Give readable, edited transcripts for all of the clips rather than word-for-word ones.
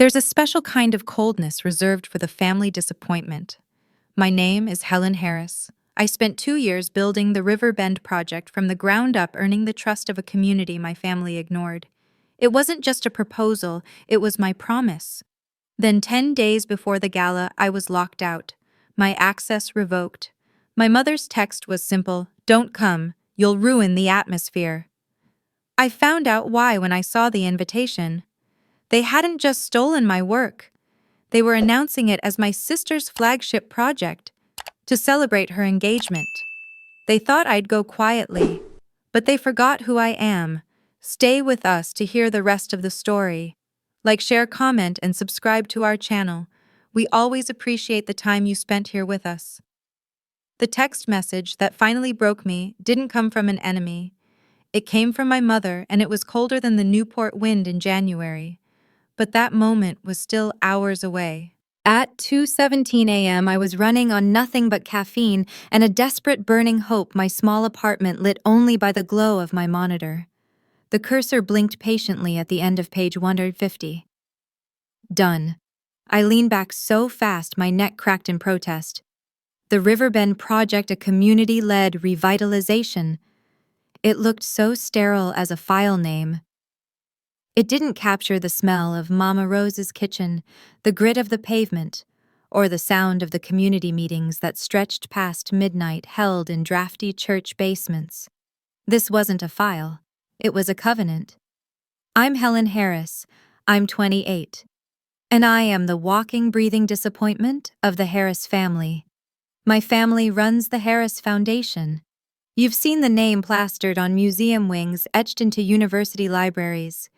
There's a special kind of coldness reserved for the family disappointment. My name is Helen Harris. I spent 2 years building the River Bend project from the ground up, earning the trust of a community my family ignored. It wasn't just a proposal, it was my promise. Then 10 days before the gala, I was locked out. My access revoked. My mother's text was simple: "Don't come, you'll ruin the atmosphere." I found out why when I saw the invitation. They hadn't just stolen my work. They were announcing it as my sister's flagship project to celebrate her engagement. They thought I'd go quietly, but they forgot who I am. Stay with us to hear the rest of the story. Like, share, comment, and subscribe to our channel. We always appreciate the time you spent here with us. The text message that finally broke me didn't come from an enemy. It came from my mother, and it was colder than the Newport wind in January. But that moment was still hours away. At 2:17 a.m., I was running on nothing but caffeine and a desperate burning hope, my small apartment lit only by the glow of my monitor. The cursor blinked patiently at the end of page 150. Done. I leaned back so fast my neck cracked in protest. The Riverbend Project, a community-led revitalization. It looked so sterile as a file name. It didn't capture the smell of Mama Rose's kitchen, the grit of the pavement, or the sound of the community meetings that stretched past midnight held in drafty church basements. This wasn't a file. It was a covenant. I'm Helen Harris. I'm 28. And I am the walking, breathing disappointment of the Harris family. My family runs the Harris Foundation. You've seen the name plastered on museum wings, etched into university libraries.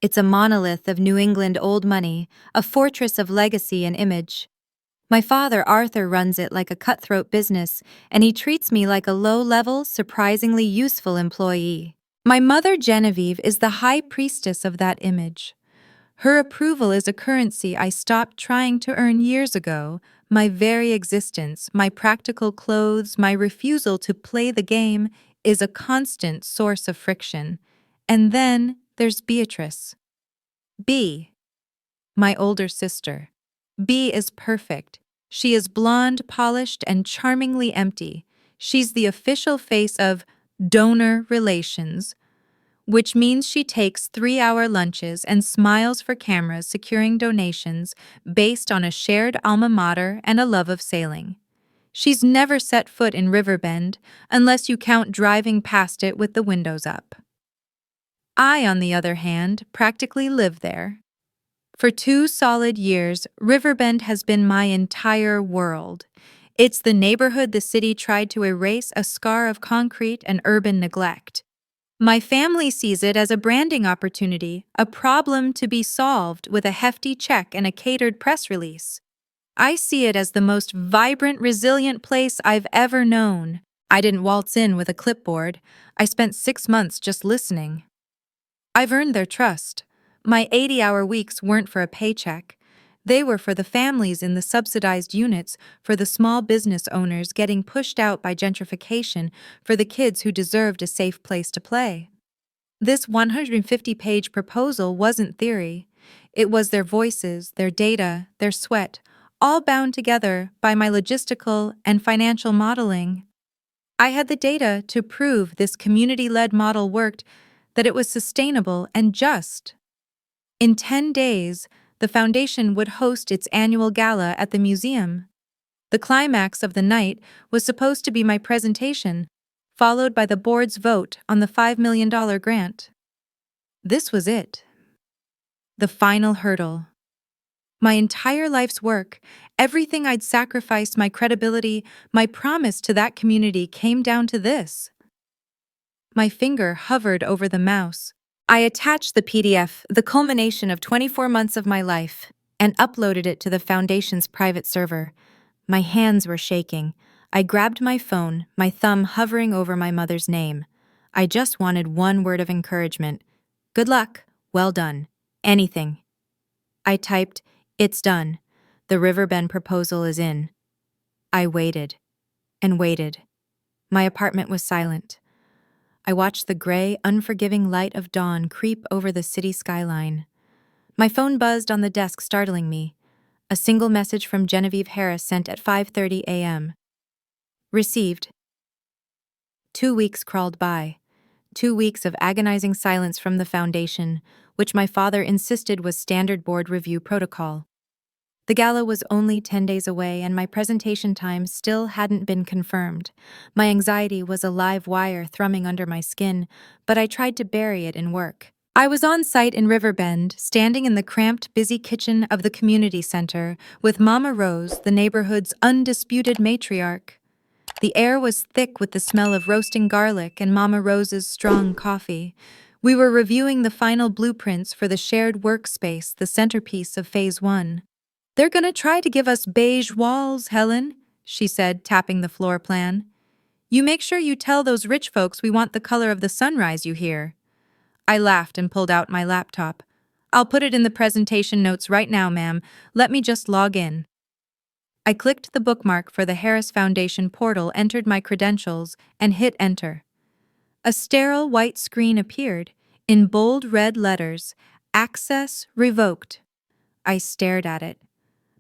It's a monolith of New England old money, a fortress of legacy and image. My father, Arthur, runs it like a cutthroat business, and he treats me like a low-level, surprisingly useful employee. My mother, Genevieve, is the high priestess of that image. Her approval is a currency I stopped trying to earn years ago. My very existence, my practical clothes, my refusal to play the game is a constant source of friction. And then there's Beatrice. B, my older sister. B is perfect. She is blonde, polished, and charmingly empty. She's the official face of donor relations, which means she takes 3-hour lunches and smiles for cameras, securing donations based on a shared alma mater and a love of sailing. She's never set foot in Riverbend unless you count driving past it with the windows up. I, on the other hand, practically live there. For 2 solid years, Riverbend has been my entire world. It's the neighborhood the city tried to erase, a scar of concrete and urban neglect. My family sees it as a branding opportunity, a problem to be solved with a hefty check and a catered press release. I see it as the most vibrant, resilient place I've ever known. I didn't waltz in with a clipboard. I spent 6 months just listening. I've earned their trust. My 80-hour weeks weren't for a paycheck. They were for the families in the subsidized units, for the small business owners getting pushed out by gentrification, for the kids who deserved a safe place to play. This 150-page proposal wasn't theory. It was their voices, their data, their sweat, all bound together by my logistical and financial modeling. I had the data to prove this community-led model worked, that it was sustainable and just. In 10 days, the foundation would host its annual gala at the museum. The climax of the night was supposed to be my presentation, followed by the board's vote on the $5 million grant. This was it. The final hurdle. My entire life's work, everything I'd sacrificed, my credibility, my promise to that community came down to this. My finger hovered over the mouse. I attached the PDF, the culmination of 24 months of my life, and uploaded it to the foundation's private server. My hands were shaking. I grabbed my phone, my thumb hovering over my mother's name. I just wanted one word of encouragement. Good luck. Well done. Anything. I typed, "It's done. The Riverbend proposal is in." I waited and waited. My apartment was silent. I watched the gray, unforgiving light of dawn creep over the city skyline. My phone buzzed on the desk, startling me. A single message from Genevieve Harris sent at 5:30 a.m. Received. 2 weeks crawled by. 2 weeks of agonizing silence from the foundation, which my father insisted was standard board review protocol. The gala was only 10 days away, and my presentation time still hadn't been confirmed. My anxiety was a live wire thrumming under my skin, but I tried to bury it in work. I was on site in Riverbend, standing in the cramped, busy kitchen of the community center with Mama Rose, the neighborhood's undisputed matriarch. The air was thick with the smell of roasting garlic and Mama Rose's strong coffee. We were reviewing the final blueprints for the shared workspace, the centerpiece of Phase 1. "They're gonna try to give us beige walls, Helen," she said, tapping the floor plan. "You make sure you tell those rich folks we want the color of the sunrise, you hear?" I laughed and pulled out my laptop. "I'll put it in the presentation notes right now, ma'am. Let me just log in." I clicked the bookmark for the Harris Foundation portal, entered my credentials, and hit enter. A sterile white screen appeared, in bold red letters, "Access revoked." I stared at it.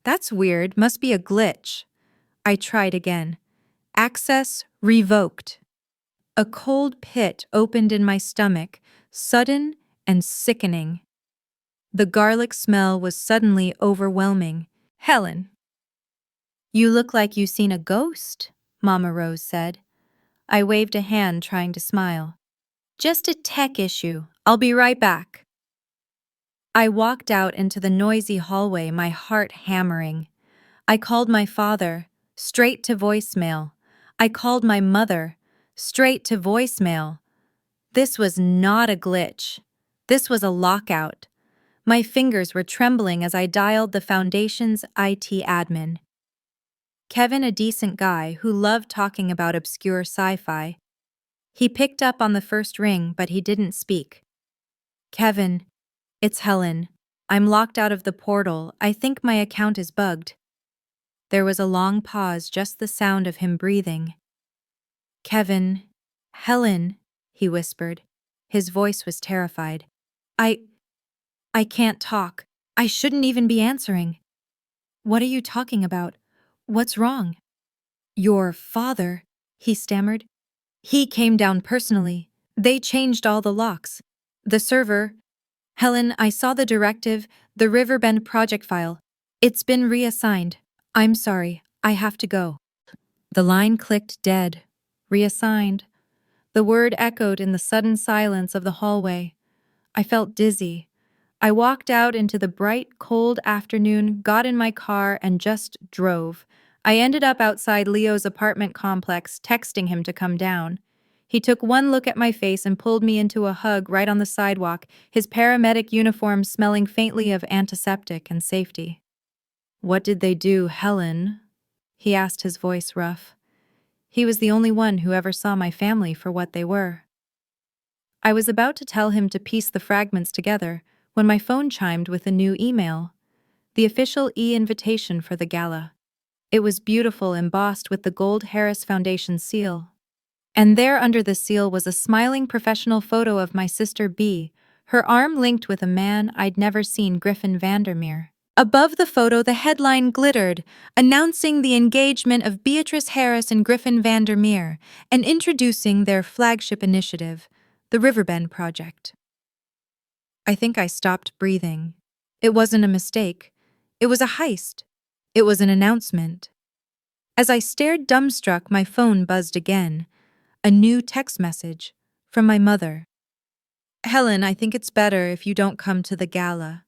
"That's weird, must be a glitch." I tried again. "Access revoked." A cold pit opened in my stomach, sudden and sickening. The garlic smell was suddenly overwhelming. "Helen, you look like you've seen a ghost," Mama Rose said. I waved a hand, trying to smile. "Just a tech issue. I'll be right back." I walked out into the noisy hallway, my heart hammering. I called my father, straight to voicemail. I called my mother, straight to voicemail. This was not a glitch. This was a lockout. My fingers were trembling as I dialed the foundation's IT admin. Kevin, a decent guy who loved talking about obscure sci-fi. He picked up on the first ring, but he didn't speak. "Kevin, it's Helen. I'm locked out of the portal. I think my account is bugged." There was a long pause, just the sound of him breathing. "Kevin, Helen," he whispered. His voice was terrified. I can't talk. I shouldn't even be answering." "What are you talking about? What's wrong?" "Your father," he stammered. "He came down personally. They changed all the locks. The server—" "Helen, I saw the directive, the Riverbend project file. It's been reassigned. I'm sorry, I have to go." The line clicked dead. Reassigned. The word echoed in the sudden silence of the hallway. I felt dizzy. I walked out into the bright, cold afternoon, got in my car, and just drove. I ended up outside Leo's apartment complex, texting him to come down. He took one look at my face and pulled me into a hug right on the sidewalk, his paramedic uniform smelling faintly of antiseptic and safety. "What did they do, Helen?" he asked, his voice rough. He was the only one who ever saw my family for what they were. I was about to tell him to piece the fragments together when my phone chimed with a new email. The official e-invitation for the gala. It was beautiful, embossed with the gold Harris Foundation seal. And there under the seal was a smiling professional photo of my sister B, her arm linked with a man I'd never seen, Griffin Vandermeer. Above the photo, the headline glittered, announcing the engagement of Beatrice Harris and Griffin Vandermeer and introducing their flagship initiative, the Riverbend Project. I think I stopped breathing. It wasn't a mistake. It was a heist. It was an announcement. As I stared dumbstruck, my phone buzzed again. A new text message from my mother. "Helen, I think it's better if you don't come to the gala.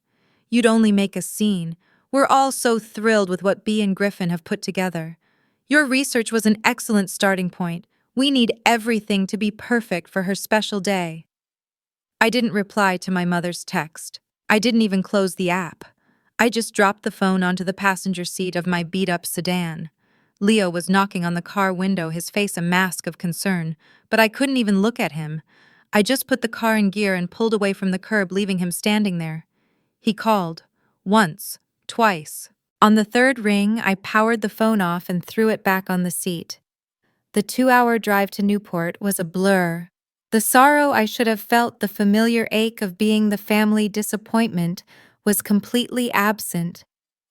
You'd only make a scene. We're all so thrilled with what Bea and Griffin have put together. Your research was an excellent starting point. We need everything to be perfect for her special day." I didn't reply to my mother's text. I didn't even close the app. I just dropped the phone onto the passenger seat of my beat-up sedan. Leo was knocking on the car window, his face a mask of concern, but I couldn't even look at him. I just put the car in gear and pulled away from the curb, leaving him standing there. He called. Once. Twice. On the third ring, I powered the phone off and threw it back on the seat. The 2-hour drive to Newport was a blur. The sorrow I should have felt, the familiar ache of being the family disappointment, was completely absent.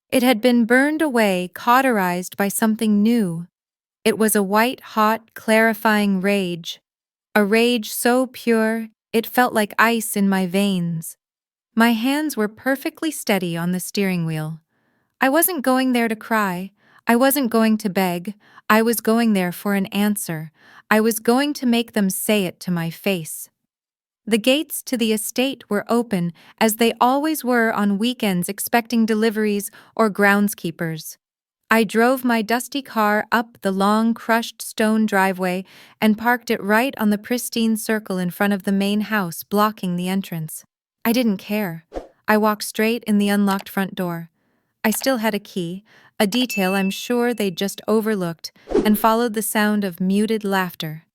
It had been burned away, cauterized by something new. It was a white-hot, clarifying rage. A rage so pure, it felt like ice in my veins. My hands were perfectly steady on the steering wheel. I wasn't going there to cry. I wasn't going to beg. I was going there for an answer. I was going to make them say it to my face. The gates to the estate were open, as they always were on weekends, expecting deliveries or groundskeepers. I drove my dusty car up the long, crushed stone driveway and parked it right on the pristine circle in front of the main house, blocking the entrance. I didn't care. I walked straight in the unlocked front door. I still had a key, a detail I'm sure they'd just overlooked, and followed the sound of muted laughter.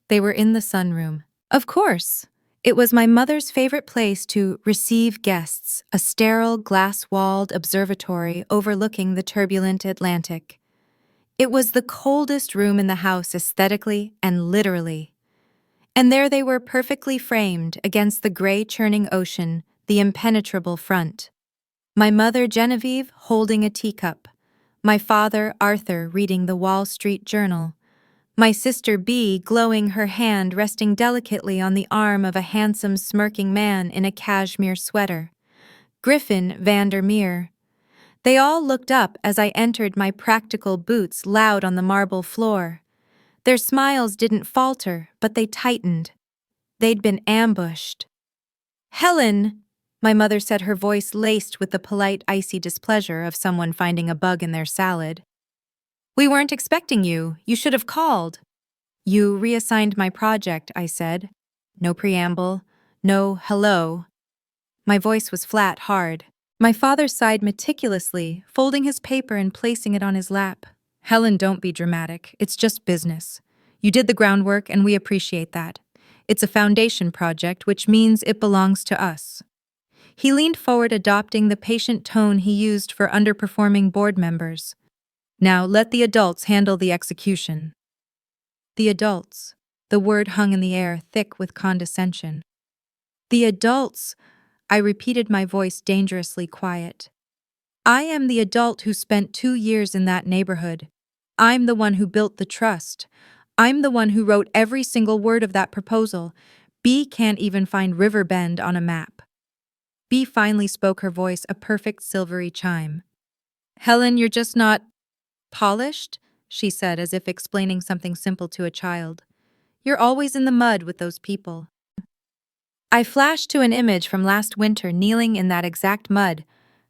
They were in the sunroom. Of course. It was my mother's favorite place to receive guests, a sterile, glass-walled observatory overlooking the turbulent Atlantic. It was the coldest room in the house aesthetically and literally. And there they were, perfectly framed against the gray churning ocean, the impenetrable front. My mother, Genevieve, holding a teacup. My father, Arthur, reading the Wall Street Journal. My sister Bee, glowing, her hand resting delicately on the arm of a handsome, smirking man in a cashmere sweater. Griffin Vandermeer. They all looked up as I entered, my practical boots loud on the marble floor. Their smiles didn't falter, but they tightened. They'd been ambushed. "Helen!" My mother said, her voice laced with the polite, icy displeasure of someone finding a bug in their salad. "We weren't expecting you. You should have called." "You reassigned my project," I said. No preamble, no hello. My voice was flat, hard. My father sighed meticulously, folding his paper and placing it on his lap. "Helen, don't be dramatic. It's just business. You did the groundwork, and we appreciate that. It's a foundation project, which means it belongs to us." He leaned forward, adopting the patient tone he used for underperforming board members. "Now let the adults handle the execution." The adults. The word hung in the air, thick with condescension. "The adults," I repeated, my voice dangerously quiet. "I am the adult who spent 2 years in that neighborhood. I'm the one who built the trust. I'm the one who wrote every single word of that proposal. Bee can't even find Riverbend on a map." Bee finally spoke, her voice a perfect silvery chime. "Helen, you're just not polished," she said, as if explaining something simple to a child. "You're always in the mud with those people." I flashed to an image from last winter, kneeling in that exact mud,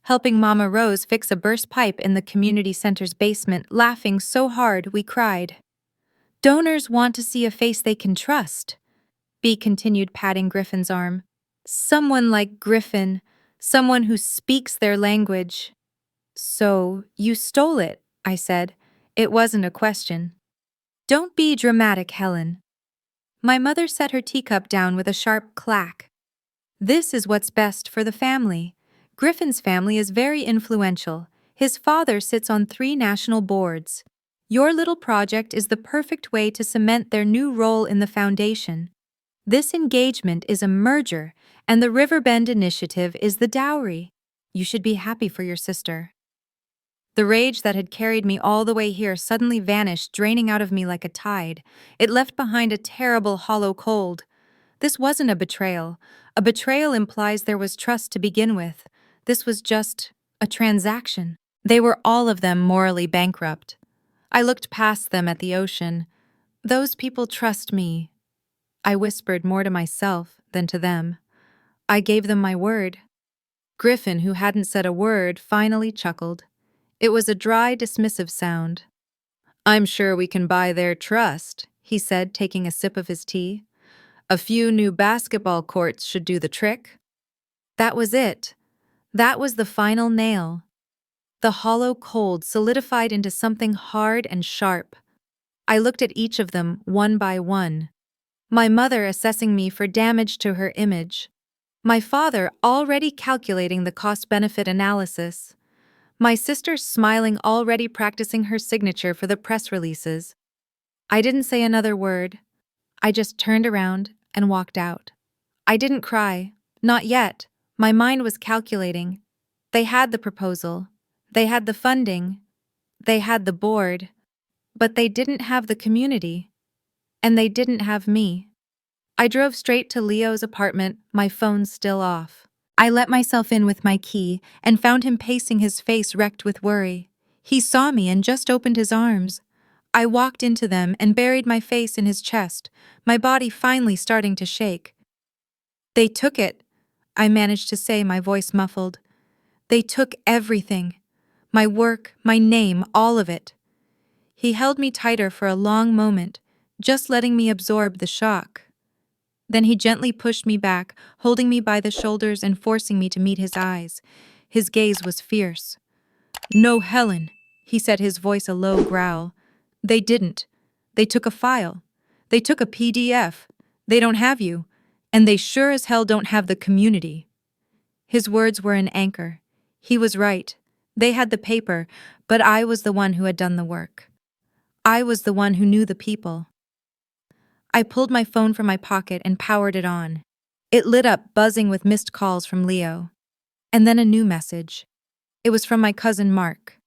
helping Mama Rose fix a burst pipe in the community center's basement, laughing so hard we cried. "Donors want to see a face they can trust," Bee continued, patting Griffin's arm. "Someone like Griffin, someone who speaks their language." "So, you stole it," I said. It wasn't a question. "Don't be dramatic, Helen." My mother set her teacup down with a sharp clack. "This is what's best for the family. Griffin's family is very influential. His father sits on 3 national boards. Your little project is the perfect way to cement their new role in the foundation. This engagement is a merger, and the Riverbend Initiative is the dowry. You should be happy for your sister." The rage that had carried me all the way here suddenly vanished, draining out of me like a tide. It left behind a terrible, hollow cold. This wasn't a betrayal. A betrayal implies there was trust to begin with. This was just a transaction. They were all of them morally bankrupt. I looked past them at the ocean. "Those people trust me." I whispered, more to myself than to them. "I gave them my word." Griffin, who hadn't said a word, finally chuckled. It was a dry, dismissive sound. "I'm sure we can buy their trust," he said, taking a sip of his tea. "A few new basketball courts should do the trick." That was it. That was the final nail. The hollow cold solidified into something hard and sharp. I looked at each of them one by one. My mother assessing me for damage to her image. My father already calculating the cost-benefit analysis. My sister smiling, already practicing her signature for the press releases. I didn't say another word. I just turned around and walked out. I didn't cry. Not yet. My mind was calculating. They had the proposal. They had the funding. They had the board. But they didn't have the community. And they didn't have me. I drove straight to Leo's apartment, my phone still off. I let myself in with my key and found him pacing, his face wrecked with worry. He saw me and just opened his arms. I walked into them and buried my face in his chest, my body finally starting to shake. They took it, I managed to say, my voice muffled. They took everything. My work, my name, all of it. He held me tighter for a long moment, just letting me absorb the shock. Then he gently pushed me back, holding me by the shoulders and forcing me to meet his eyes. His gaze was fierce. "No, Helen," he said, his voice a low growl. "They didn't. They took a file. They took a PDF. They don't have you. And they sure as hell don't have the community." His words were an anchor. He was right. They had the paper, but I was the one who had done the work. I was the one who knew the people. I pulled my phone from my pocket and powered it on. It lit up, buzzing with missed calls from Leo. And then a new message. It was from my cousin Mark.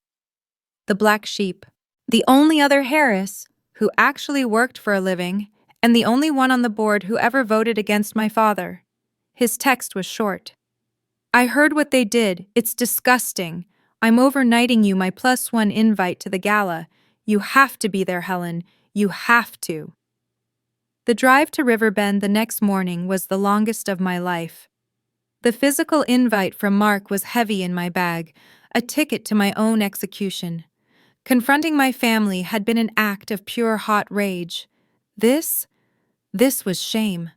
The black sheep. The only other Harris who actually worked for a living, and the only one on the board who ever voted against my father. His text was short. "I heard what they did. It's disgusting. I'm overnighting you my +1 invite to the gala. You have to be there, Helen. You have to." The drive to Riverbend the next morning was the longest of my life. The physical invite from Mark was heavy in my bag, a ticket to my own execution. Confronting my family had been an act of pure hot rage. This was shame.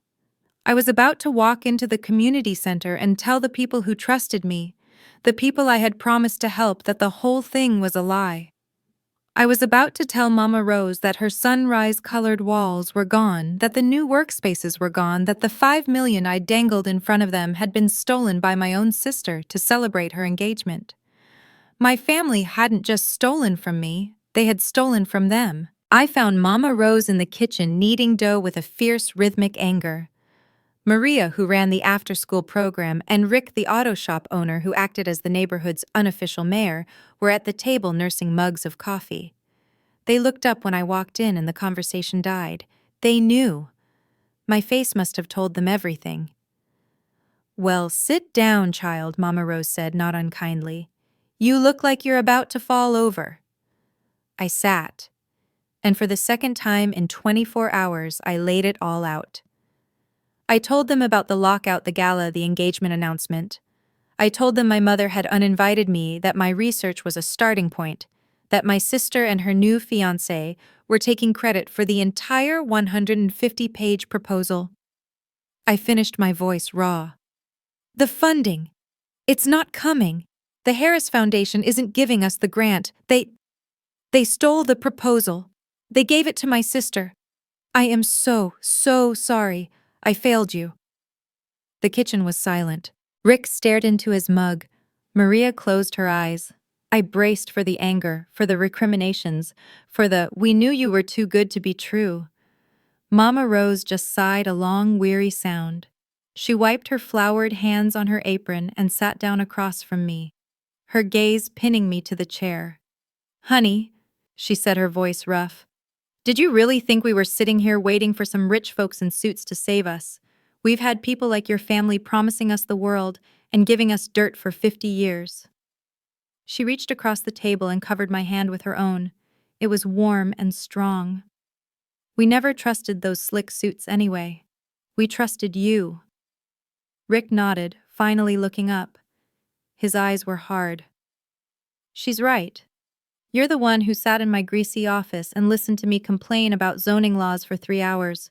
I was about to walk into the community center and tell the people who trusted me, the people I had promised to help, that the whole thing was a lie. I was about to tell Mama Rose that her sunrise-colored walls were gone, that the new workspaces were gone, that the $5 million I dangled in front of them had been stolen by my own sister to celebrate her engagement. My family hadn't just stolen from me, they had stolen from them. I found Mama Rose in the kitchen kneading dough with a fierce, rhythmic anger. Maria, who ran the after-school program, and Rick, the auto shop owner who acted as the neighborhood's unofficial mayor, were at the table nursing mugs of coffee. They looked up when I walked in and the conversation died. They knew. My face must have told them everything. "Well, sit down, child," Mama Rose said, not unkindly. "You look like you're about to fall over." I sat, and for the second time in 24 hours, I laid it all out. I told them about the lockout, the gala, the engagement announcement. I told them my mother had uninvited me, that my research was a starting point, that my sister and her new fiancé were taking credit for the entire 150-page proposal. I finished, my voice raw. "The funding. It's not coming. The Harris Foundation isn't giving us the grant. They stole the proposal. They gave it to my sister. I am so sorry. I failed you." The kitchen was silent. Rick stared into his mug. Maria closed her eyes. I braced for the anger, for the recriminations, for the "we knew you were too good to be true." Mama Rose just sighed a long, weary sound. She wiped her floured hands on her apron and sat down across from me, her gaze pinning me to the chair. "Honey," she said, her voice rough, "did you really think we were sitting here waiting for some rich folks in suits to save us? We've had people like your family promising us the world and giving us dirt for 50 years. She reached across the table and covered my hand with her own. It was warm and strong. "We never trusted those slick suits anyway. We trusted you." Rick nodded, finally looking up. His eyes were hard. "She's right. You're the one who sat in my greasy office and listened to me complain about zoning laws for 3 hours.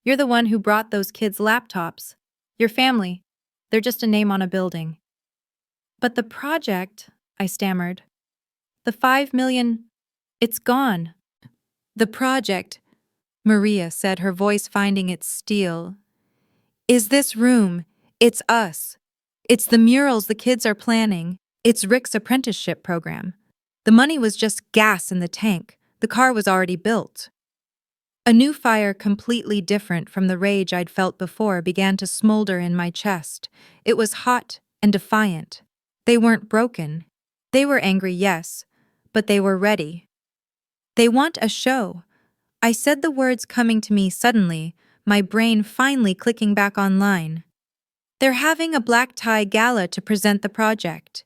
You're the one who brought those kids laptops. Your family. They're just a name on a building." "But the project," I stammered. "The $5 million, it's gone." "The project," Maria said, her voice finding its steel, "is this room. It's us. It's the murals the kids are planning. It's Rick's apprenticeship program. The money was just gas in the tank. The car was already built." A new fire, completely different from the rage I'd felt before, began to smolder in my chest. It was hot, and defiant. They weren't broken. They were angry, yes, but they were ready. They want a show. I said the words coming to me suddenly, my brain finally clicking back online. They're having a black tie gala to present the project.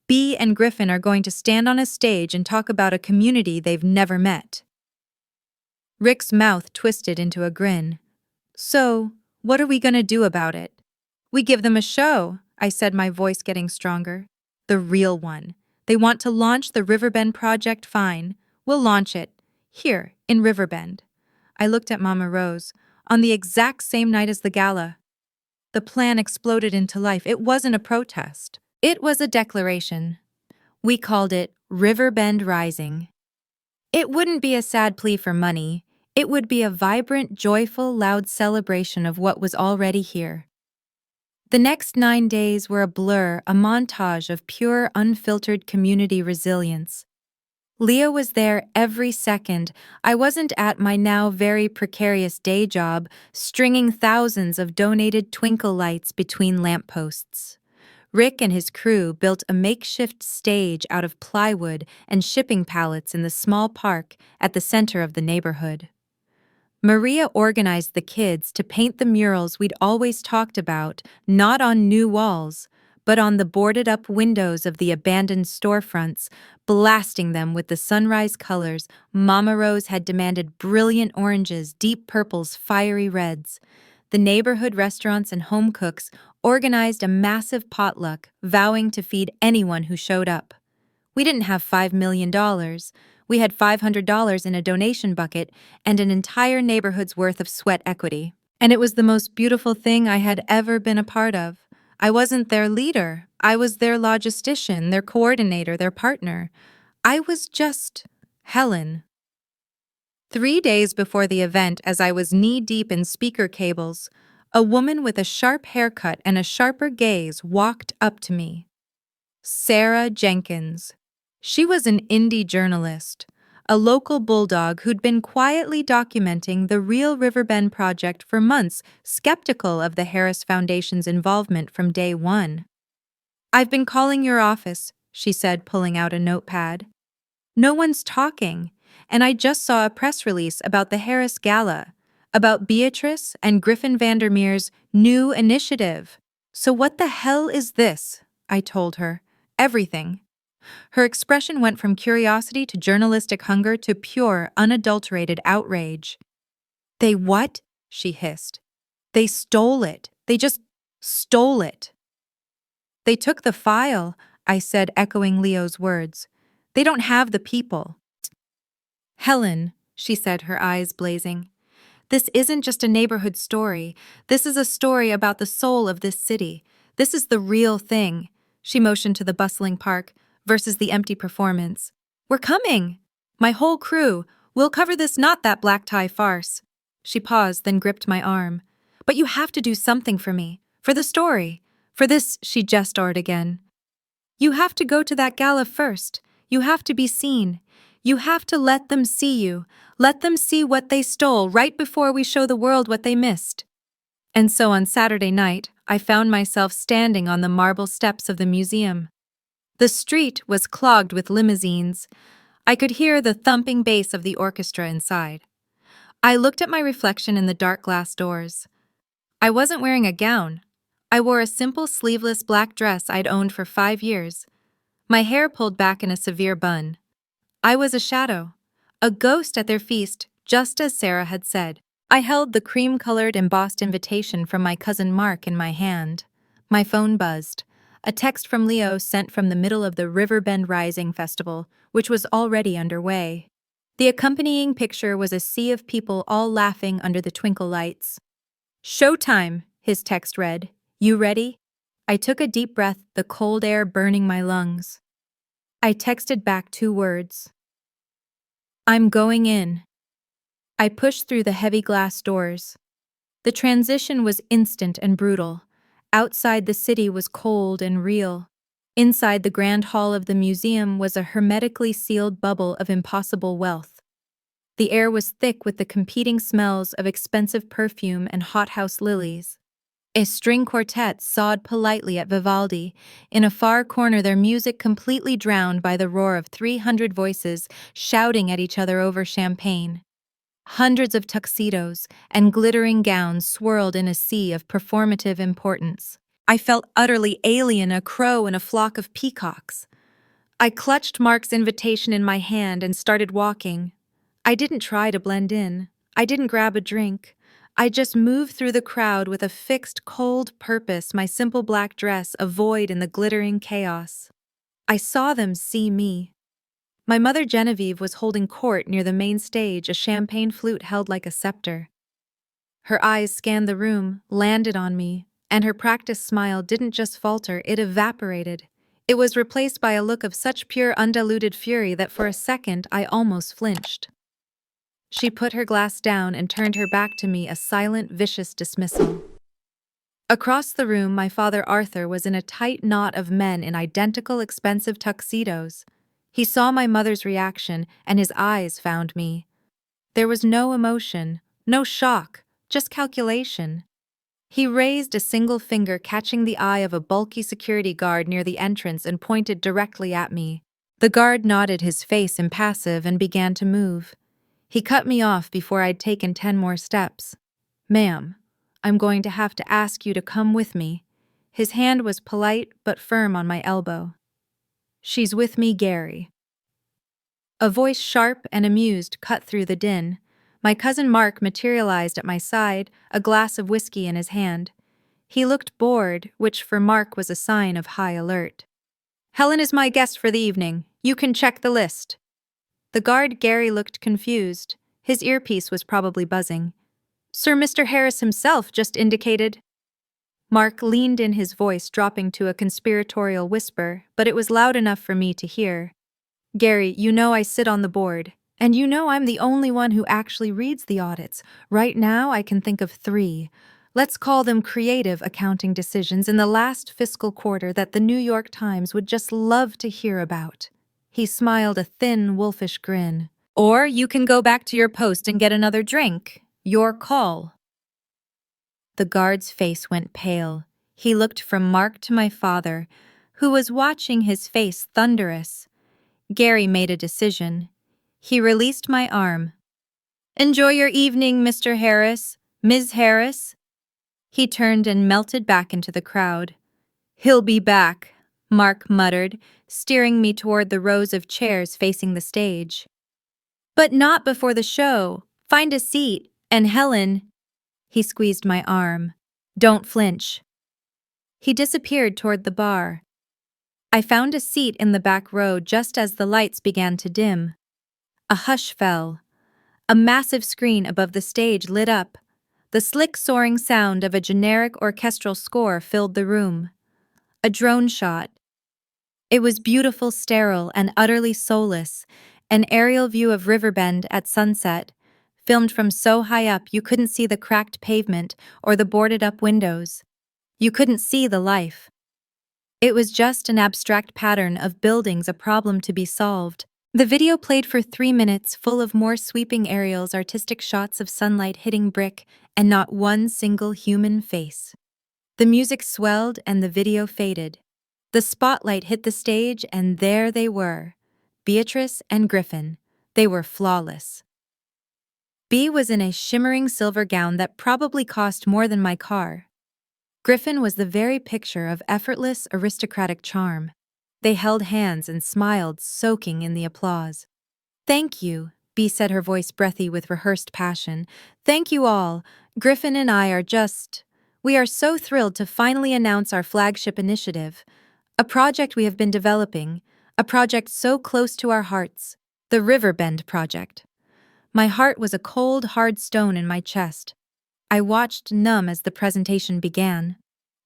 Bee and Griffin are going to stand on a stage and talk about a community they've never met. Rick's mouth twisted into a grin. So, what are we gonna do about it? We give them a show, I said, my voice getting stronger. The real one. They want to launch the Riverbend project, fine. We'll launch it. Here, in Riverbend. I looked at Mama Rose. On the exact same night as the gala. The plan exploded into life. It wasn't a protest. It was a declaration. We called it Riverbend Rising. It wouldn't be a sad plea for money. It would be a vibrant, joyful, loud celebration of what was already here. The next 9 days were a blur, a montage of pure, unfiltered community resilience. Leah was there every second. I wasn't at my now very precarious day job, stringing thousands of donated twinkle lights between lampposts. Rick and his crew built a makeshift stage out of plywood and shipping pallets in the small park at the center of the neighborhood. Maria organized the kids to paint the murals we'd always talked about, not on new walls, but on the boarded-up windows of the abandoned storefronts, blasting them with the sunrise colors. Mama Rose had demanded brilliant oranges, deep purples, fiery reds. The neighborhood restaurants and home cooks organized a massive potluck, vowing to feed anyone who showed up. We didn't have $5 million. We had $500 in a donation bucket and an entire neighborhood's worth of sweat equity. And it was the most beautiful thing I had ever been a part of. I wasn't their leader. I was their logistician, their coordinator, their partner. I was just Helen. 3 days before the event, as I was knee-deep in speaker cables, a woman with a sharp haircut and a sharper gaze walked up to me. Sarah Jenkins. She was an indie journalist, a local bulldog who'd been quietly documenting the Real Riverbend project for months, skeptical of the Harris Foundation's involvement from day one. "I've been calling your office," she said, pulling out a notepad. "No one's talking, and I just saw a press release about the Harris Gala, about Beatrice and Griffin Vandermeer's new initiative. So what the hell is this?" I told her. Everything. Her expression went from curiosity to journalistic hunger to pure, unadulterated outrage. "They what?" she hissed. "They stole it. They just stole it." "They took the file," I said, echoing Leo's words. "They don't have the people." "Helen," she said, her eyes blazing, "this isn't just a neighborhood story. This is a story about the soul of this city. This is the real thing." She motioned to the bustling park versus the empty performance. "We're coming! My whole crew. We'll cover this, not that black tie farce." She paused, then gripped my arm. "But you have to do something for me. For the story. For this," she gestured again. "You have to go to that gala first. You have to be seen. You have to let them see you. Let them see what they stole right before we show the world what they missed." And so on Saturday night, I found myself standing on the marble steps of the museum. The street was clogged with limousines. I could hear the thumping bass of the orchestra inside. I looked at my reflection in the dark glass doors. I wasn't wearing a gown. I wore a simple sleeveless black dress I'd owned for 5 years. My hair pulled back in a severe bun. I was a shadow, a ghost at their feast, just as Sarah had said. I held the cream-colored embossed invitation from my cousin Mark in my hand. My phone buzzed. A text from Leo sent from the middle of the Riverbend Rising Festival, which was already underway. The accompanying picture was a sea of people all laughing under the twinkle lights. "Showtime," his text read. "You ready?" I took a deep breath, the cold air burning my lungs. I texted back 2 words. "I'm going in." I pushed through the heavy glass doors. The transition was instant and brutal. Outside, the city was cold and real. Inside, the grand hall of the museum was a hermetically sealed bubble of impossible wealth. The air was thick with the competing smells of expensive perfume and hothouse lilies. A string quartet sawed politely at Vivaldi. In a far corner, their music completely drowned by the roar of 300 voices shouting at each other over champagne. Hundreds of tuxedos and glittering gowns swirled in a sea of performative importance. I felt utterly alien, a crow in a flock of peacocks. I clutched Mark's invitation in my hand and started walking. I didn't try to blend in. I didn't grab a drink. I just moved through the crowd with a fixed, cold purpose, my simple black dress a void in the glittering chaos. I saw them see me. My mother Genevieve was holding court near the main stage, a champagne flute held like a scepter. Her eyes scanned the room, landed on me, and her practiced smile didn't just falter, it evaporated. It was replaced by a look of such pure, undiluted fury that for a second I almost flinched. She put her glass down and turned her back to me, a silent, vicious dismissal. Across the room, my father Arthur was in a tight knot of men in identical expensive tuxedos. He saw my mother's reaction, and his eyes found me. There was no emotion, no shock, just calculation. He raised a single finger, catching the eye of a bulky security guard near the entrance, and pointed directly at me. The guard nodded, his face impassive, and began to move. He cut me off before I'd taken 10 more steps. "Ma'am, I'm going to have to ask you to come with me." His hand was polite but firm on my elbow. "She's with me, Gary." A voice sharp and amused cut through the din. My cousin Mark materialized at my side, a glass of whiskey in his hand. He looked bored, which for Mark was a sign of high alert. "Helen is my guest for the evening. You can check the list." The guard Gary looked confused. His earpiece was probably buzzing. "Sir Mr. Harris himself just indicated." Mark leaned in, his voice dropping to a conspiratorial whisper, but it was loud enough for me to hear. "Gary, you know I sit on the board, and you know I'm the only one who actually reads the audits. Right now I can think of 3. Let's call them creative accounting decisions in the last fiscal quarter that the New York Times would just love to hear about." He smiled, a thin, wolfish grin. "Or you can go back to your post and get another drink. Your call." The guard's face went pale. He looked from Mark to my father, who was watching, his face thunderous. Gary made a decision. He released my arm. "Enjoy your evening, Mr. Harris, Ms. Harris." He turned and melted back into the crowd. "He'll be back," Mark muttered, steering me toward the rows of chairs facing the stage. "But not before the show. Find a seat, and Helen—" He squeezed my arm. "Don't flinch." He disappeared toward the bar. I found a seat in the back row just as the lights began to dim. A hush fell. A massive screen above the stage lit up. The slick, soaring sound of a generic orchestral score filled the room. A drone shot. It was beautiful, sterile, and utterly soulless, an aerial view of Riverbend at sunset, filmed from so high up you couldn't see the cracked pavement or the boarded-up windows. You couldn't see the life. It was just an abstract pattern of buildings, a problem to be solved. The video played for 3 minutes, full of more sweeping aerials, artistic shots of sunlight hitting brick, and not one single human face. The music swelled and the video faded. The spotlight hit the stage, and there they were, Beatrice and Griffin. They were flawless. Bea was in a shimmering silver gown that probably cost more than my car. Griffin was the very picture of effortless, aristocratic charm. They held hands and smiled, soaking in the applause. "Thank you," Bea said, her voice breathy with rehearsed passion. "Thank you all. Griffin and I we are so thrilled to finally announce our flagship initiative, a project we have been developing, a project so close to our hearts, the Riverbend Project." My heart was a cold, hard stone in my chest. I watched, numb, as the presentation began.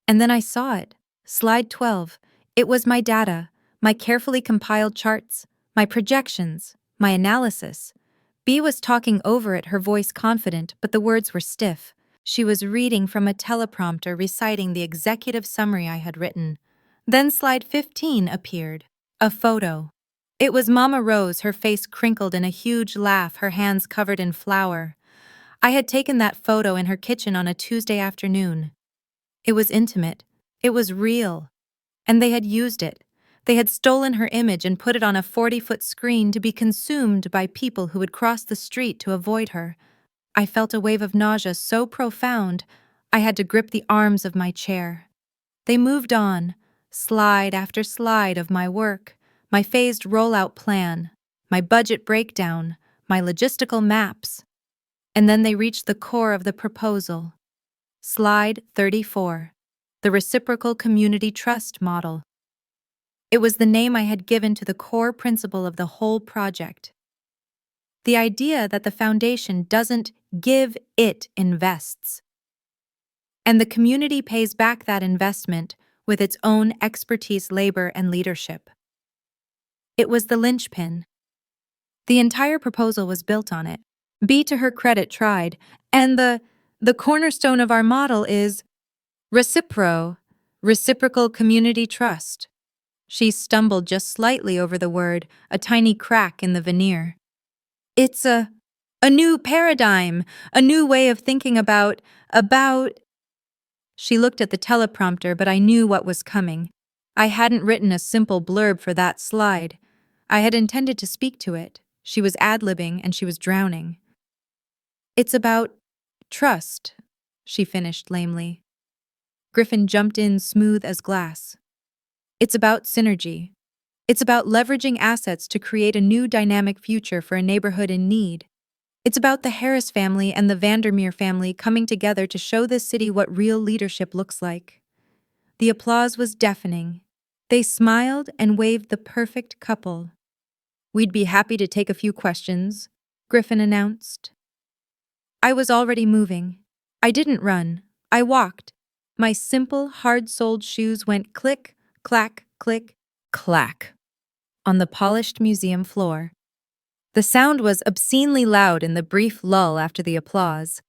And then I saw it. Slide 12. It was my data, my carefully compiled charts, my projections, my analysis. Bea was talking over it, her voice confident, but the words were stiff. She was reading from a teleprompter, reciting the executive summary I had written. Then slide 15 appeared. A photo. It was Mama Rose, her face crinkled in a huge laugh, her hands covered in flour. I had taken that photo in her kitchen on a Tuesday afternoon. It was intimate. It was real. And they had used it. They had stolen her image and put it on a 40-foot screen to be consumed by people who would cross the street to avoid her. I felt a wave of nausea so profound, I had to grip the arms of my chair. They moved on, slide after slide of my work, my phased rollout plan, my budget breakdown, my logistical maps. And then they reached the core of the proposal. Slide 34, the reciprocal community trust model. It was the name I had given to the core principle of the whole project. The idea that the foundation doesn't give, it invests. And the community pays back that investment with its own expertise, labor, and leadership. It was the linchpin. The entire proposal was built on it. B, to her credit, tried, and the cornerstone of our model is reciprocal community trust. She stumbled just slightly over the word, a tiny crack in the veneer. It's a new paradigm, a new way of thinking about. She looked at the teleprompter, but I knew what was coming. I hadn't written a simple blurb for that slide. I had intended to speak to it. She was ad-libbing and she was drowning. It's about trust, she finished lamely. Griffin jumped in smooth as glass. It's about synergy. It's about leveraging assets to create a new dynamic future for a neighborhood in need. It's about the Harris family and the Vandermeer family coming together to show this city what real leadership looks like. The applause was deafening. They smiled and waved the perfect couple. We'd be happy to take a few questions, Griffin announced. I was already moving. I didn't run. I walked. My simple, hard-soled shoes went click, clack, click, clack on the polished museum floor. The sound was obscenely loud in the brief lull after the applause.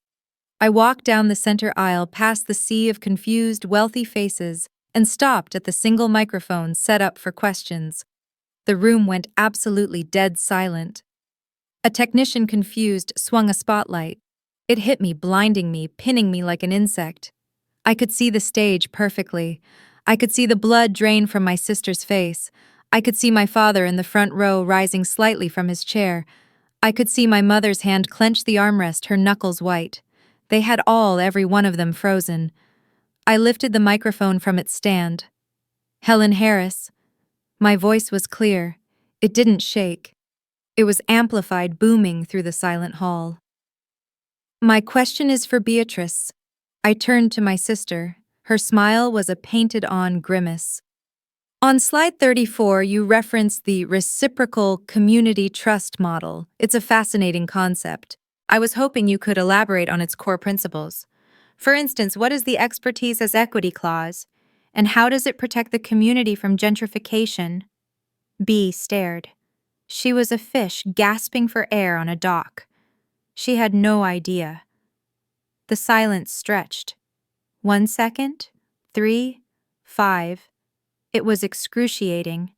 I walked down the center aisle past the sea of confused, wealthy faces and stopped at the single microphone set up for questions. The room went absolutely dead silent. A technician, confused, swung a spotlight. It hit me, blinding me, pinning me like an insect. I could see the stage perfectly. I could see the blood drain from my sister's face. I could see my father in the front row rising slightly from his chair. I could see my mother's hand clench the armrest, her knuckles white. They had every one of them frozen. I lifted the microphone from its stand. Helen Harris. My voice was clear. It didn't shake. It was amplified, booming through the silent hall. My question is for Beatrice. I turned to my sister. Her smile was a painted-on grimace. On slide 34, you referenced the reciprocal community trust model. It's a fascinating concept. I was hoping you could elaborate on its core principles. For instance, what is the expertise as equity clause, and how does it protect the community from gentrification? B stared. She was a fish gasping for air on a dock. She had no idea. The silence stretched. 1 second, 3, 5. It was excruciating.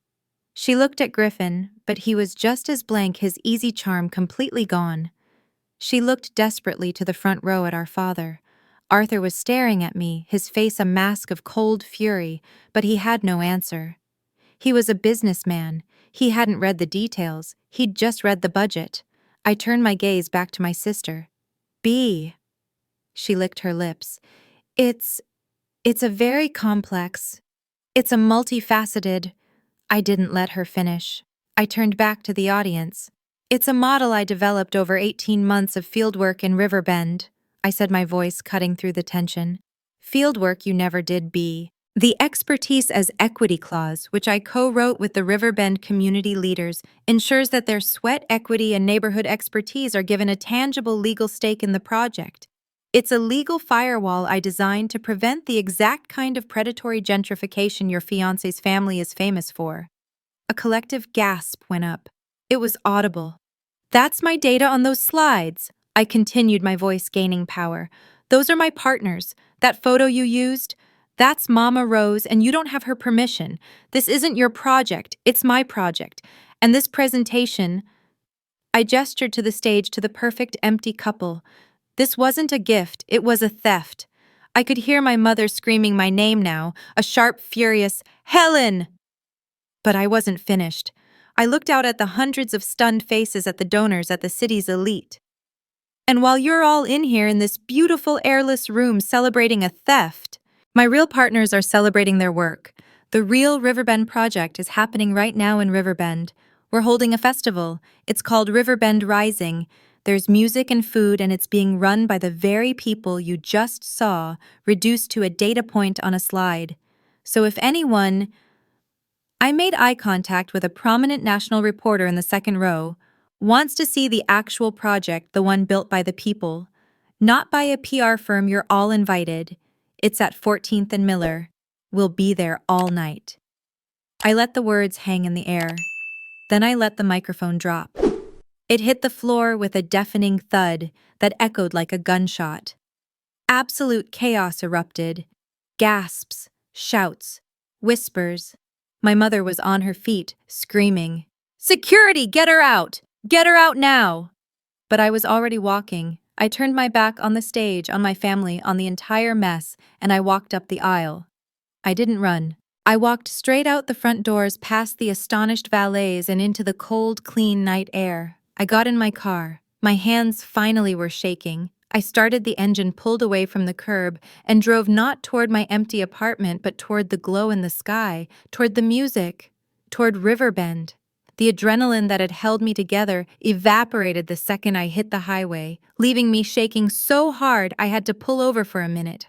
She looked at Griffin, but he was just as blank, his easy charm completely gone. She looked desperately to the front row at our father. Arthur was staring at me, his face a mask of cold fury, but he had no answer. He was a businessman. He hadn't read the details. He'd just read the budget. I turned my gaze back to my sister. B. She licked her lips. It's a very complex. It's a multifaceted. I didn't let her finish. I turned back to the audience. It's a model I developed over 18 months of fieldwork in Riverbend, I said, my voice cutting through the tension. Fieldwork you never did, B. The expertise as equity clause, which I co-wrote with the Riverbend community leaders, ensures that their sweat equity and neighborhood expertise are given a tangible legal stake in the project. It's a legal firewall I designed to prevent the exact kind of predatory gentrification your fiancé's family is famous for. A collective gasp went up. It was audible. That's my data on those slides, I continued, my voice gaining power. Those are my partners. That photo you used, that's Mama Rose, and you don't have her permission. This isn't your project, it's my project. And this presentation, I gestured to the stage, to the perfect empty couple. This wasn't a gift, it was a theft. I could hear my mother screaming my name now, a sharp, furious, "Helen!" But I wasn't finished. I looked out at the hundreds of stunned faces at the donors at the city's elite. And while you're all in here in this beautiful airless room celebrating a theft, my real partners are celebrating their work. The real Riverbend project is happening right now in Riverbend. We're holding a festival. It's called Riverbend Rising. There's music and food, and it's being run by the very people you just saw, reduced to a data point on a slide. So if anyone... I made eye contact with a prominent national reporter in the second row, wants to see the actual project, the one built by the people. Not by a PR firm, you're all invited. It's at 14th and Miller. We'll be there all night. I let the words hang in the air. Then I let the microphone drop. It hit the floor with a deafening thud that echoed like a gunshot. Absolute chaos erupted. Gasps, shouts, whispers. My mother was on her feet, screaming, "Security, get her out! Get her out now!" But I was already walking. I turned my back on the stage, on my family, on the entire mess, and I walked up the aisle. I didn't run. I walked straight out the front doors, past the astonished valets, and into the cold, clean night air. I got in my car. My hands finally were shaking. I started the engine, pulled away from the curb, and drove not toward my empty apartment, but toward the glow in the sky, toward the music, toward Riverbend. The adrenaline that had held me together evaporated the second I hit the highway, leaving me shaking so hard I had to pull over for a minute.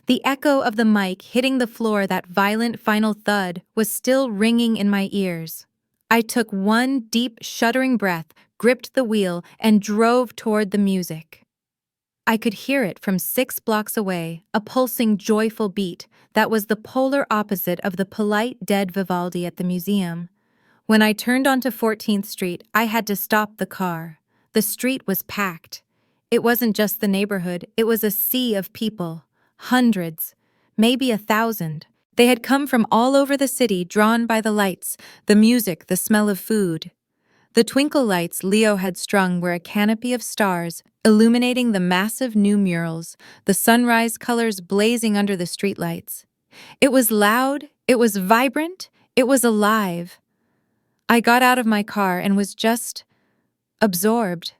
The echo of the mic hitting the floor, that violent final thud, was still ringing in my ears. I took one deep, shuddering breath, gripped the wheel, and drove toward the music. I could hear it from 6 blocks away, a pulsing, joyful beat that was the polar opposite of the polite, dead Vivaldi at the museum. When I turned onto 14th Street, I had to stop the car. The street was packed. It wasn't just the neighborhood, it was a sea of people. Hundreds, maybe 1,000. They had come from all over the city, drawn by the lights, the music, the smell of food. The twinkle lights Leo had strung were a canopy of stars, illuminating the massive new murals, the sunrise colors blazing under the streetlights. It was loud, it was vibrant, it was alive. I got out of my car and was just absorbed.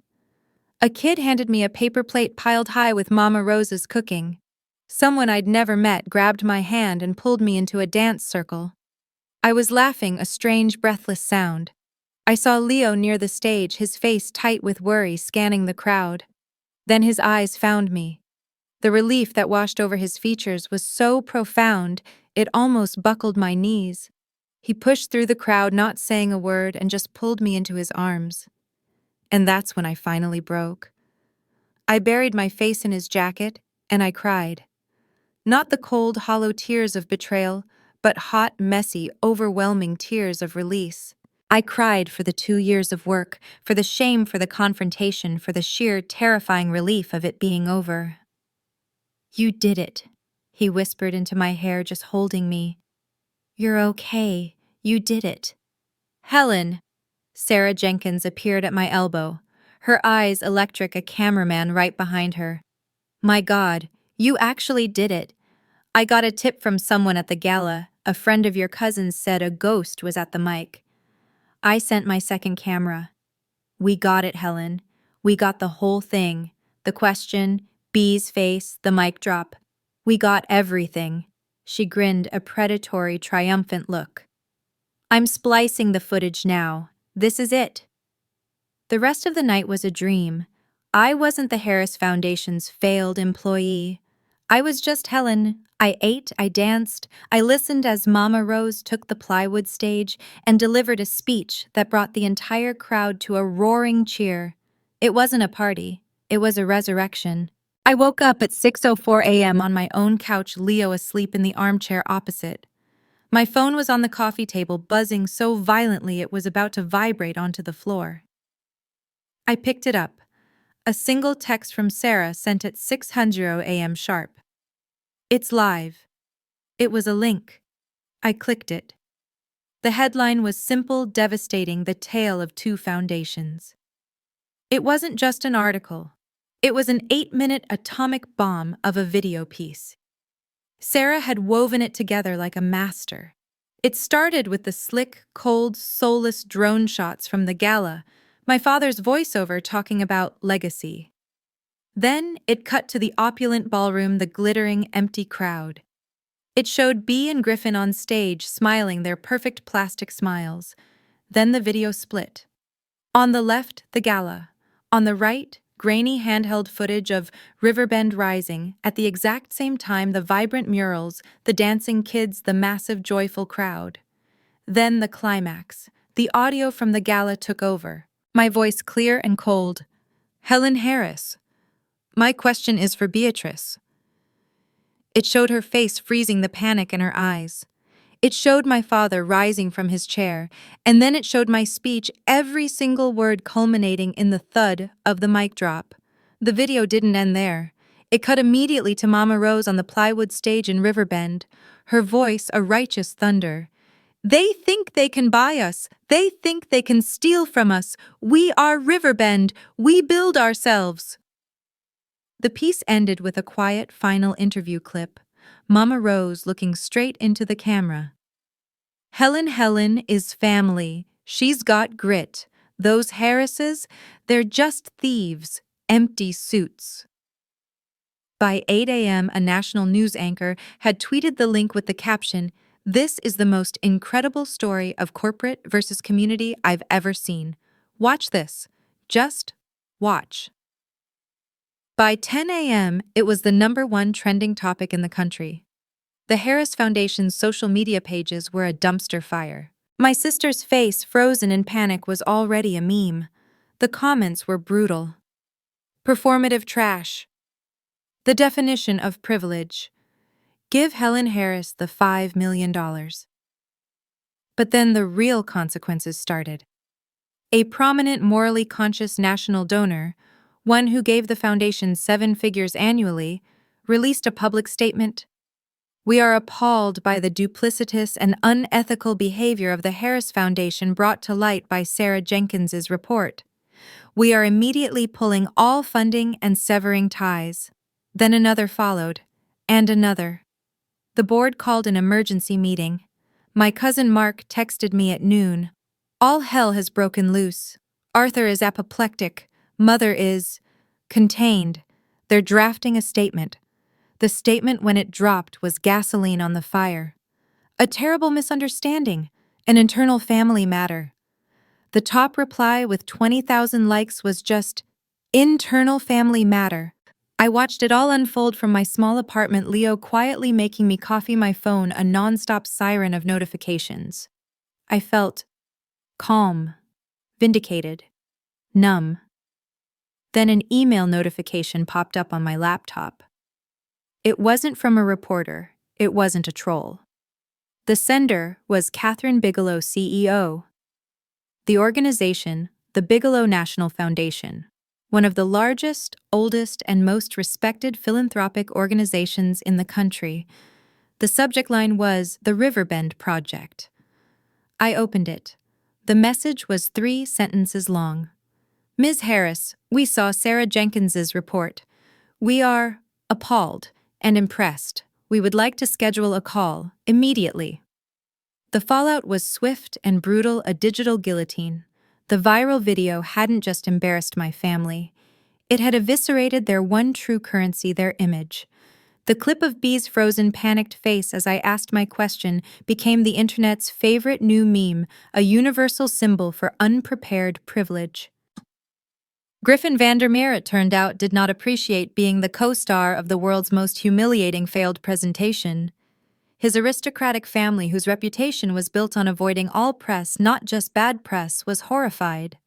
A kid handed me a paper plate piled high with Mama Rose's cooking. Someone I'd never met grabbed my hand and pulled me into a dance circle. I was laughing, a strange, breathless sound. I saw Leo near the stage, his face tight with worry, scanning the crowd. Then his eyes found me. The relief that washed over his features was so profound, it almost buckled my knees. He pushed through the crowd, not saying a word, and just pulled me into his arms. And that's when I finally broke. I buried my face in his jacket, and I cried. Not the cold, hollow tears of betrayal, but hot, messy, overwhelming tears of release. I cried for the 2 years of work, for the shame, for the confrontation, for the sheer, terrifying relief of it being over. "You did it," he whispered into my hair, just holding me. "You're okay. You did it." "Helen!" Sarah Jenkins appeared at my elbow, her eyes electric, a cameraman right behind her. "My God, you actually did it. I got a tip from someone at the gala. A friend of your cousin's said a ghost was at the mic. I sent my second camera. We got it, Helen. We got the whole thing. The question, Bee's face, the mic drop. We got everything." She grinned, a predatory, triumphant look. "I'm splicing the footage now. This is it." The rest of the night was a dream. I wasn't the Harris Foundation's failed employee. I was just Helen. I ate, I danced, I listened as Mama Rose took the plywood stage and delivered a speech that brought the entire crowd to a roaring cheer. It wasn't a party. It was a resurrection. I woke up at 6:04 a.m. on my own couch, Leo asleep in the armchair opposite. My phone was on the coffee table, buzzing so violently it was about to vibrate onto the floor. I picked it up. A single text from Sarah sent at 6:00 a.m. sharp. "It's live." It was a link. I clicked it. The headline was simple, devastating, the tale of 2 foundations. It wasn't just an article. It was an 8-minute atomic bomb of a video piece. Sarah had woven it together like a master. It started with the slick, cold, soulless drone shots from the gala, my father's voiceover talking about legacy. Then it cut to the opulent ballroom, the glittering, empty crowd. It showed Bee and Griffin on stage smiling their perfect plastic smiles. Then the video split. On the left, the gala. On the right, grainy handheld footage of Riverbend rising. At the exact same time, the vibrant murals, the dancing kids, the massive, joyful crowd. Then the climax. The audio from the gala took over. My voice clear and cold. Helen Harris. My question is for Beatrice. It showed her face freezing, the panic in her eyes. It showed my father rising from his chair, and then it showed my speech, every single word culminating in the thud of the mic drop. The video didn't end there. It cut immediately to Mama Rose on the plywood stage in Riverbend, her voice a righteous thunder. They think they can buy us. They think they can steal from us. We are Riverbend. We build ourselves. The piece ended with a quiet final interview clip, Mama Rose looking straight into the camera. Helen is family. She's got grit. Those Harrises, they're just thieves, empty suits. By 8 a.m., a national news anchor had tweeted the link with the caption, "This is the most incredible story of corporate versus community I've ever seen. Watch this. Just watch." By 10 a.m., it was the #1 trending topic in the country. The Harris Foundation's social media pages were a dumpster fire. My sister's face, frozen in panic, was already a meme. The comments were brutal. Performative trash. The definition of privilege. Give Helen Harris the $5 million. But then the real consequences started. A prominent, morally conscious national donor, one who gave the foundation 7 figures annually, released a public statement. We are appalled by the duplicitous and unethical behavior of the Harris Foundation brought to light by Sarah Jenkins's report. We are immediately pulling all funding and severing ties. Then another followed, and another. The board called an emergency meeting. My cousin Mark texted me at noon. All hell has broken loose. Arthur is apoplectic. Mother is contained. They're drafting a statement. The statement, when it dropped, was gasoline on the fire. A terrible misunderstanding, an internal family matter. The top reply with 20,000 likes was just, "Internal family matter." I watched it all unfold from my small apartment, Leo quietly making me coffee, my phone a nonstop siren of notifications. I felt calm, vindicated, numb. Then an email notification popped up on my laptop. It wasn't from a reporter. It wasn't a troll. The sender was Catherine Bigelow, CEO. The organization, the Bigelow National Foundation, one of the largest, oldest, and most respected philanthropic organizations in the country. The subject line was The Riverbend Project. I opened it. The message was 3 sentences long. Ms. Harris, we saw Sarah Jenkins's report. We are appalled and impressed. We would like to schedule a call immediately. The fallout was swift and brutal, a digital guillotine. The viral video hadn't just embarrassed my family. It had eviscerated their one true currency, their image. The clip of Bee's frozen, panicked face as I asked my question became the internet's favorite new meme, a universal symbol for unprepared privilege. Griffin Vandermeer, it turned out, did not appreciate being the co-star of the world's most humiliating failed presentation. His aristocratic family, whose reputation was built on avoiding all press, not just bad press, was horrified.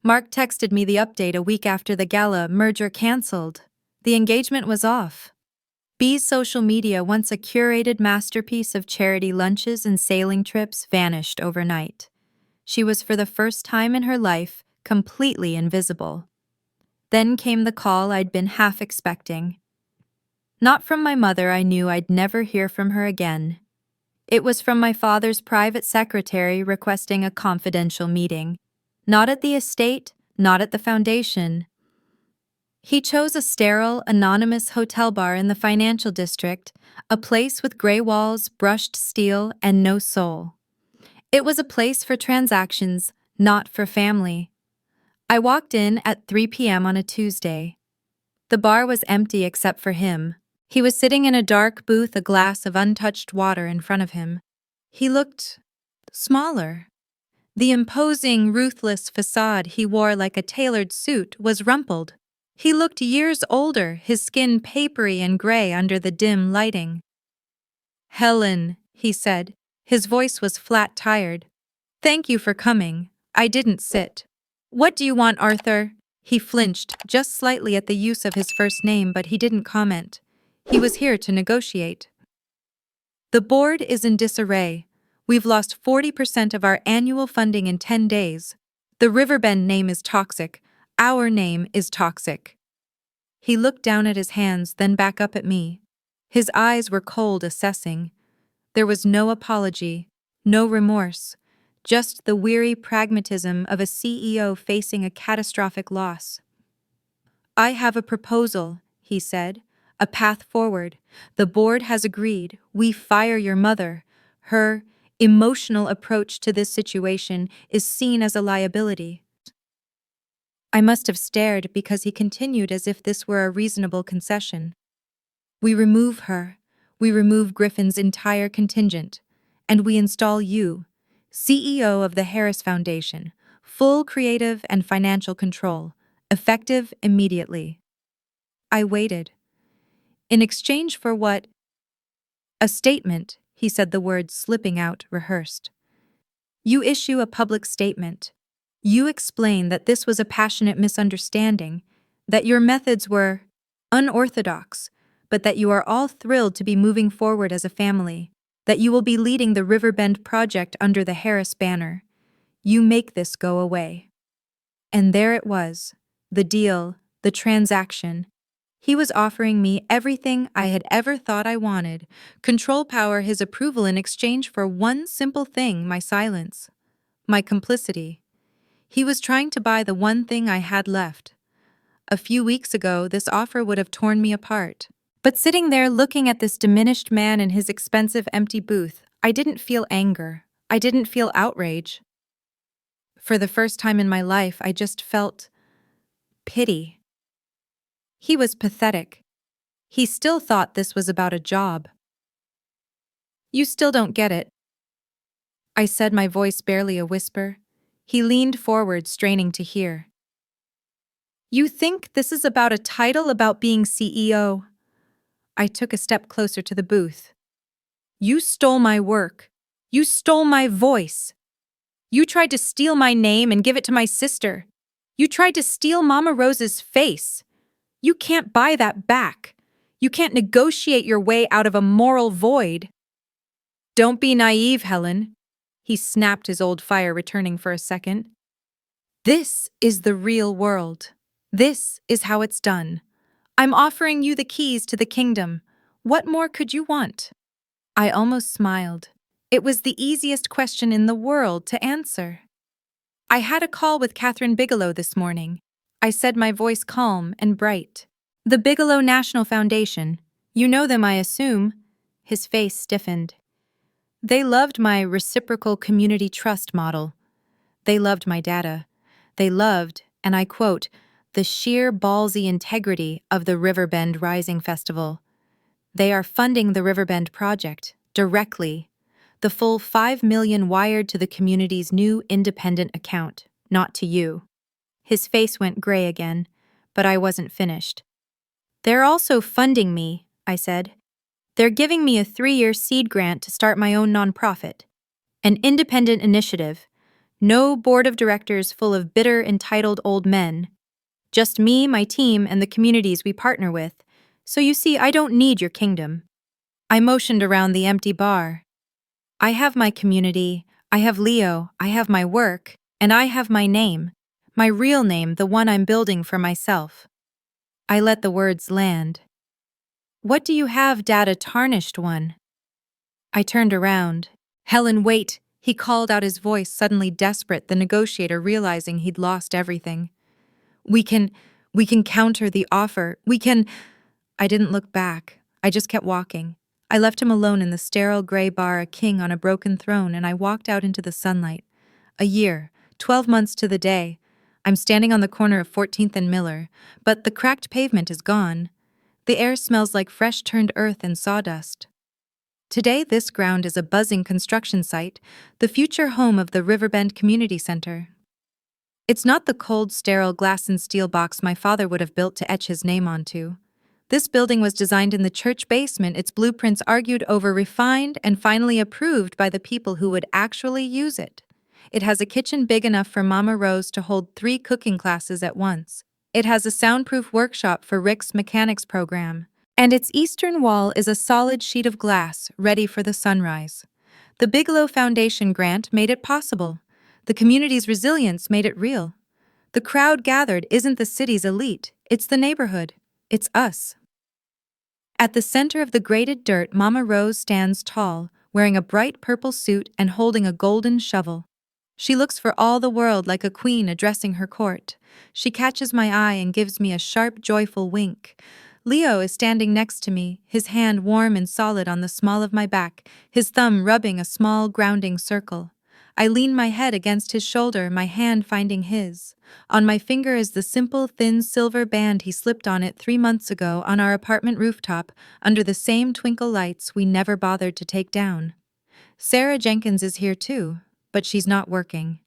Mark texted me the update a week after the gala, merger canceled. The engagement was off. Bee's social media, once a curated masterpiece of charity lunches and sailing trips, vanished overnight. She was, for the first time in her life, completely invisible. Then came the call I'd been half expecting. Not from my mother, I knew I'd never hear from her again. It was from my father's private secretary requesting a confidential meeting. Not at the estate, not at the foundation. He chose a sterile, anonymous hotel bar in the financial district, a place with gray walls, brushed steel, and no soul. It was a place for transactions, not for family. I walked in at 3 p.m. on a Tuesday. The bar was empty except for him. He was sitting in a dark booth, a glass of untouched water in front of him. He looked smaller. The imposing, ruthless facade he wore like a tailored suit was rumpled. He looked years older, his skin papery and gray under the dim lighting. "Helen," he said. His voice was flat tired. "Thank you for coming. I didn't sit." "What do you want, Arthur?" He flinched, just slightly at the use of his first name, but he didn't comment. He was here to negotiate. "The board is in disarray. We've lost 40% of our annual funding in 10 days. The Riverbend name is toxic. Our name is toxic." He looked down at his hands, then back up at me. His eyes were cold, assessing. There was no apology, no remorse, just the weary pragmatism of a CEO facing a catastrophic loss. "I have a proposal," he said. "A path forward. The board has agreed. We fire your mother. Her emotional approach to this situation is seen as a liability." I must have stared because he continued as if this were a reasonable concession. "We remove her. We remove Griffin's entire contingent. And we install you, CEO of the Harris Foundation, full creative and financial control, effective immediately." I waited. "In exchange for what?" "A statement," he said, the words slipping out, rehearsed. "You issue a public statement. You explain that this was a passionate misunderstanding, that your methods were unorthodox, but that you are all thrilled to be moving forward as a family, that you will be leading the Riverbend project under the Harris banner. You make this go away." And there it was, the deal, the transaction. He was offering me everything I had ever thought I wanted, control power, his approval in exchange for one simple thing: my silence, my complicity. He was trying to buy the one thing I had left. A few weeks ago, this offer would have torn me apart. But sitting there looking at this diminished man in his expensive empty booth, I didn't feel anger. I didn't feel outrage. For the first time in my life, I just felt pity. He was pathetic. He still thought this was about a job. "You still don't get it," I said, my voice barely a whisper. He leaned forward, straining to hear. "You think this is about a title, about being CEO?" I took a step closer to the booth. "You stole my work. You stole my voice. You tried to steal my name and give it to my sister. You tried to steal Mama Rose's face. You can't buy that back. You can't negotiate your way out of a moral void." "Don't be naive, Helen." He snapped, his old fire returning for a second. "This is the real world. This is how it's done. I'm offering you the keys to the kingdom. What more could you want?" I almost smiled. It was the easiest question in the world to answer. "I had a call with Catherine Bigelow this morning," I said, my voice calm and bright. "The Bigelow National Foundation. You know them, I assume." His face stiffened. "They loved my reciprocal community trust model. They loved my data. They loved, and I quote, the sheer ballsy integrity of the Riverbend Rising Festival. They are funding the Riverbend project, directly. The full $5 million wired to the community's new independent account, not to you." His face went gray again, but I wasn't finished. "They're also funding me," I said. "They're giving me a 3-year seed grant to start my own nonprofit. An independent initiative. No board of directors full of bitter, entitled old men. Just me, my team, and the communities we partner with. So you see, I don't need your kingdom." I motioned around the empty bar. "I have my community, I have Leo, I have my work, and I have my name. My real name, the one I'm building for myself." I let the words land. "What do you have, Dad, a tarnished one?" I turned around. "Helen, wait," he called out, his voice suddenly desperate, the negotiator realizing he'd lost everything. We We can counter the offer. We can. I didn't look back. I just kept walking. I left him alone in the sterile gray bar, a king on a broken throne, and I walked out into the sunlight. A year, 12 months to the day. I'm standing on the corner of 14th and Miller, but the cracked pavement is gone. The air smells like fresh turned earth and sawdust. Today, this ground is a buzzing construction site, the future home of the Riverbend Community Center. It's not the cold, sterile glass and steel box my father would have built to etch his name onto. This building was designed in the church basement, its blueprints argued over, refined, and finally approved by the people who would actually use it. It has a kitchen big enough for Mama Rose to hold 3 cooking classes at once. It has a soundproof workshop for Rick's mechanics program. And its eastern wall is a solid sheet of glass, ready for the sunrise. The Bigelow Foundation grant made it possible. The community's resilience made it real. The crowd gathered isn't the city's elite, it's the neighborhood. It's us. At the center of the graded dirt, Mama Rose stands tall, wearing a bright purple suit and holding a golden shovel. She looks for all the world like a queen addressing her court. She catches my eye and gives me a sharp, joyful wink. Leo is standing next to me, his hand warm and solid on the small of my back, his thumb rubbing a small, grounding circle. I lean my head against his shoulder, my hand finding his. On my finger is the simple, thin silver band he slipped on it 3 months ago on our apartment rooftop, under the same twinkle lights we never bothered to take down. Sarah Jenkins is here too, but she's not working.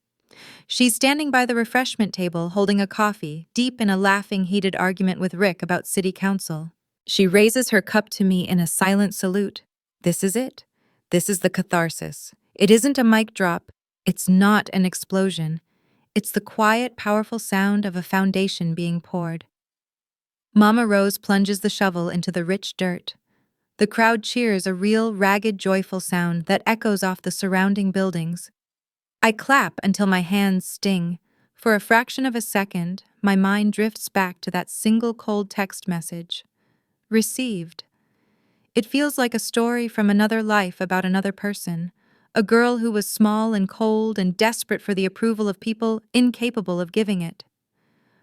She's standing by the refreshment table holding a coffee, deep in a laughing, heated argument with Rick about city council. She raises her cup to me in a silent salute. This is it. This is the catharsis. It isn't a mic drop. It's not an explosion. It's the quiet, powerful sound of a foundation being poured. Mama Rose plunges the shovel into the rich dirt. The crowd cheers, a real, ragged, joyful sound that echoes off the surrounding buildings. I clap until my hands sting. For a fraction of a second, my mind drifts back to that single cold text message. Received. It feels like a story from another life about another person, a girl who was small and cold and desperate for the approval of people incapable of giving it.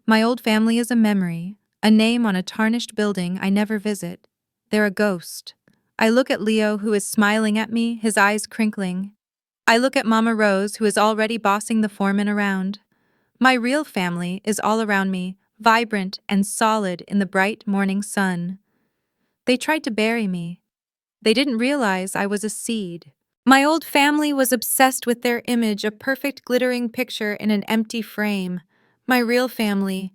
My old family is a memory, a name on a tarnished building I never visit. They're a ghost. I look at Leo, who is smiling at me, his eyes crinkling. I look at Mama Rose, who is already bossing the foreman around. My real family is all around me, vibrant and solid in the bright morning sun. They tried to bury me. They didn't realize I was a seed. My old family was obsessed with their image, a perfect glittering picture in an empty frame. My real family,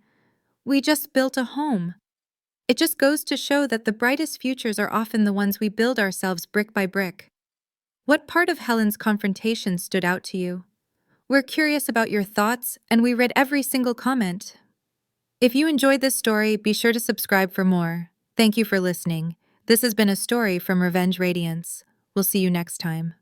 we just built a home. It just goes to show that the brightest futures are often the ones we build ourselves brick by brick. What part of Helen's confrontation stood out to you? We're curious about your thoughts, and we read every single comment. If you enjoyed this story, be sure to subscribe for more. Thank you for listening. This has been a story from Radiance. We'll see you next time.